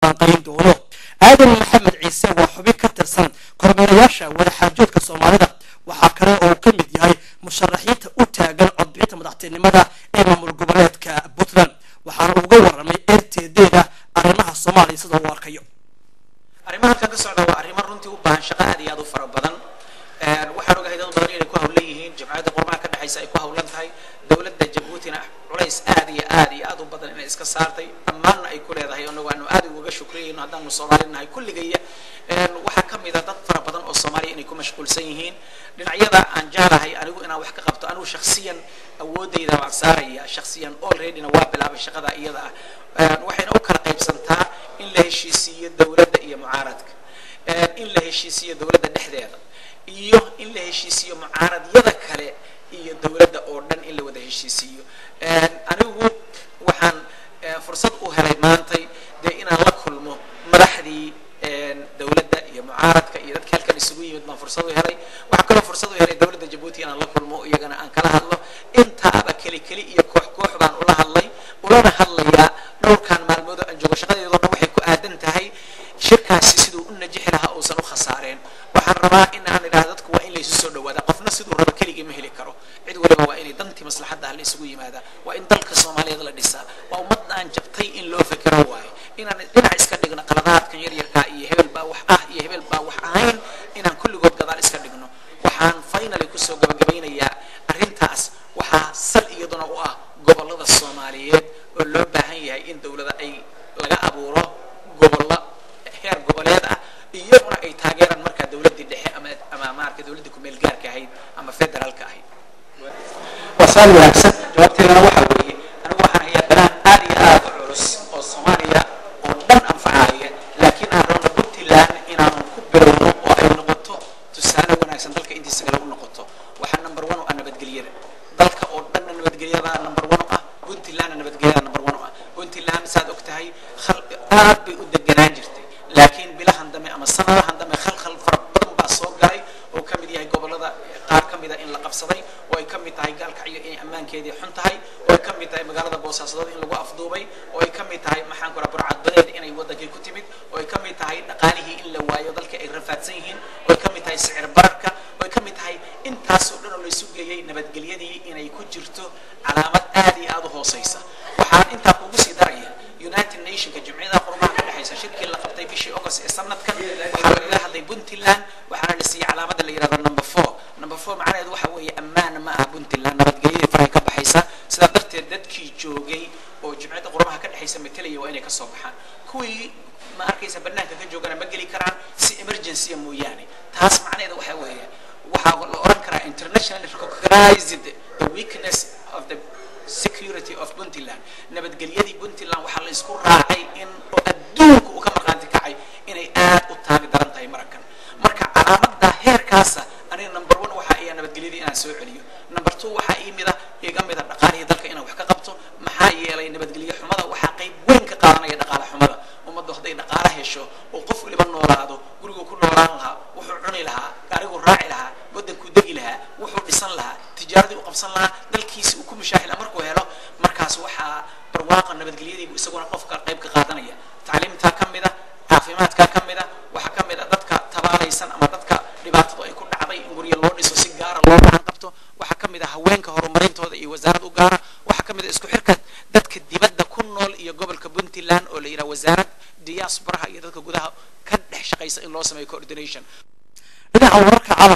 falanqayn doono. aadan maxamed ciise waa xubin ka tirsan kormeerayaasha wadaxaajoodka soomaalida, waxaa kale oo ka mid yahay musharaxiinta u taagan codbixinta madaxtinimada ee maamul goboleedka Puntland, waxaana uga waramay RTD-da arrimaha Soomaaliya sida uu arkayo. arrimaha ka socda waa arrimo runtii u baahan shaqo aad iyo aad u fara badan. waxaan ogahay dad badan inay ku hawlan yihiin, jamciyadda qurmaha ka dhaxaysa ay ku hawlan tahay, dowladda Jabuutina culays aad iyo aad u badan inay iska saartay, dhammaanna ay ku leedahay oo aanu aad uga shukriyayno haddaanu Soomaalinahay kulligaya. waxaa ka mid ah dad fara badan oo Soomaaliya inay ku mashquulsan yihiin dhinacyada aan jeclahay anigu inaan wax ka qabto. anigu shakhsiyan awoodayda waan saaraya, shakhsiyan already-na waa bilaabay shaqada iyada ah. waxayna u kala qaybsantaa in la heshiisiiyo dowladda iyo mucaaradka, in la heshiisiiyo dowladda dhexdeeda, iyo in la heshiisiiyo mucaaradyada kale iyo dowladda oo dhan in la wada heshiisiiyo. anigu waxaan fursad u helay maantay dee inaan la kulmo madaxdii dowladda iyo mucaaradka iyo dadka halkan isugu yimid baan fursad u helay. waxaan kaloo fursad u helay dowladda Jabuuti inaan la kulmo, iyagana aan kala hadlo. intaaba keli iyo koox baan ula hadlay, ulana hadlayaa dhowrkan maalmood aan joogo. shaqadeedoo dhan waxay ku aadan tahay shirkaasi siduu u najixi lahaa uusan u khasaareen. waxaan rabaa in aan idhaahdo dadku waa in la isu soo dhawaada, qofna siduu rabo keligii ma heli karo. cid waliba waa inay dantii maslaxadda la isugu yimaadaa, waa in dalka Soomaaliyeed la dhisaa, waa ummadda aan jabtay in loo fekero waayo, inaan dhinac iska dhigno qaladaadkan yaryarkaa iyo hebel baa wax ah iyo hebel baa wax ahayn, inaan kulligood gadaal iska dhigno. waxaan finally kusoo gabagabeynayaa arrintaas waxaa sal iyaduna u ah gobollada Soomaaliyeed oo loo baahan yahay in dowladda ay laga abuuro gobollo heer goboleed ah, iyaguna ay taageeraan markaa dowladdii dhexe ama maarka dowladdii ku meel gaarka ahayd ama federaalka ahayd. وصل وأحسن جوابتي أنا واحد ويجي أنا واحد هي بلان آلية عرس أو صوماليا ودن أنفعاية، لكن أنا قلت لان إن أنا كبرنا وأي نقطة تسأله وأنا أحسن ذلك أنت سجلوا نقطة واحد نمبر 1 وأنا بتجليه ذلك أردنا أنا بتجليه هذا نمبر 1 قلت لان أنا بتجليه نمبر 1 قلت لان ساد أكتهاي خلق بيقود الجناجرتي، لكن بلا هندمة أما السنة هندمة خل فرق بدن بعصور جاي وكم دي هاي قبل هذا قار كم إذا إن لقب صدي ويكم تاي قال كعي أمان كيدي حنتهاي ويكم تاي مقالة بوسع صدي إن لقوا أفضوبي ويكم تاي محن كرا برعد بلد إن يودك الكتمت ويكم تاي نقاله إلا ويضل كإرفات سيهن ويكم تاي سعر بركة ويكم تاي إن تاسودنا اللي يسوق جاي نبت جليدي إن يكون جرته علامات آدي هو صيصة وحال أنت قوسي دريه يونايتد نيشن كجمعية قرمها كل حيث شركة اللي قبتي بشي أوغس السنة كان وحاول إلى هذا بنتلان وحنا نسي علامات اللي يرى نمبر 4 معنا يدو حوي أمان ما بنتلان نبت جاي فريق بحيسة سدرت ددكي جوجي وجمعية قرمها كل حيث مثلي وإنك الصبحان كوي ما أركيس بناك كجوجنا بجلي كران سي إمرجنسي مو يعني تاس معنا يدو حوي وحاول أوركرا internationally recognized the weakness of the security of Puntland. نبت جليدي Puntland وحل يسكر راعي إن أدوك وكم قانت كعي إن آد وتاج درنتاي مركا علامات ده هير كاسة أنا نمبر 1 وحقيقة نبت جليدي أنا سوي عليه. نمبر 2 وحقيقة مذا يجمع ذا نقاله ذلك إنه وحكا قبته محايا لي نبت جليدي حمضة وحقيقة وين كقارنا ينقال حمضة ومضوا خدي نقاله هشوا وقف اللي بنور هذا قرقوا كل نورانها وحعني لها قارقوا راعي لها بدك كدقي لها وحول بصن لها تجارتي وقفصن لها دالكيس وكل مشاحن أمرك وهلا مركز وحى برواقة نبت جليدي ويسقون قفك قيب كقادنية تعليم تكمل عافيمات ككمل وحكمل ضدك تباري سن أما ضدك رباط يكون عضي إنجوري اللورد سيجارة اللورد عن قبته وحكمل هوين كهرمرين تود وزارة وجارة وحكمل إسكو حركة ضدك الدبادة كنول يجوب الكبنتلان أو إلى وزارة دياسبرها يضدك جودها كده شقيس إن الله سمي coordination. إذا أورك على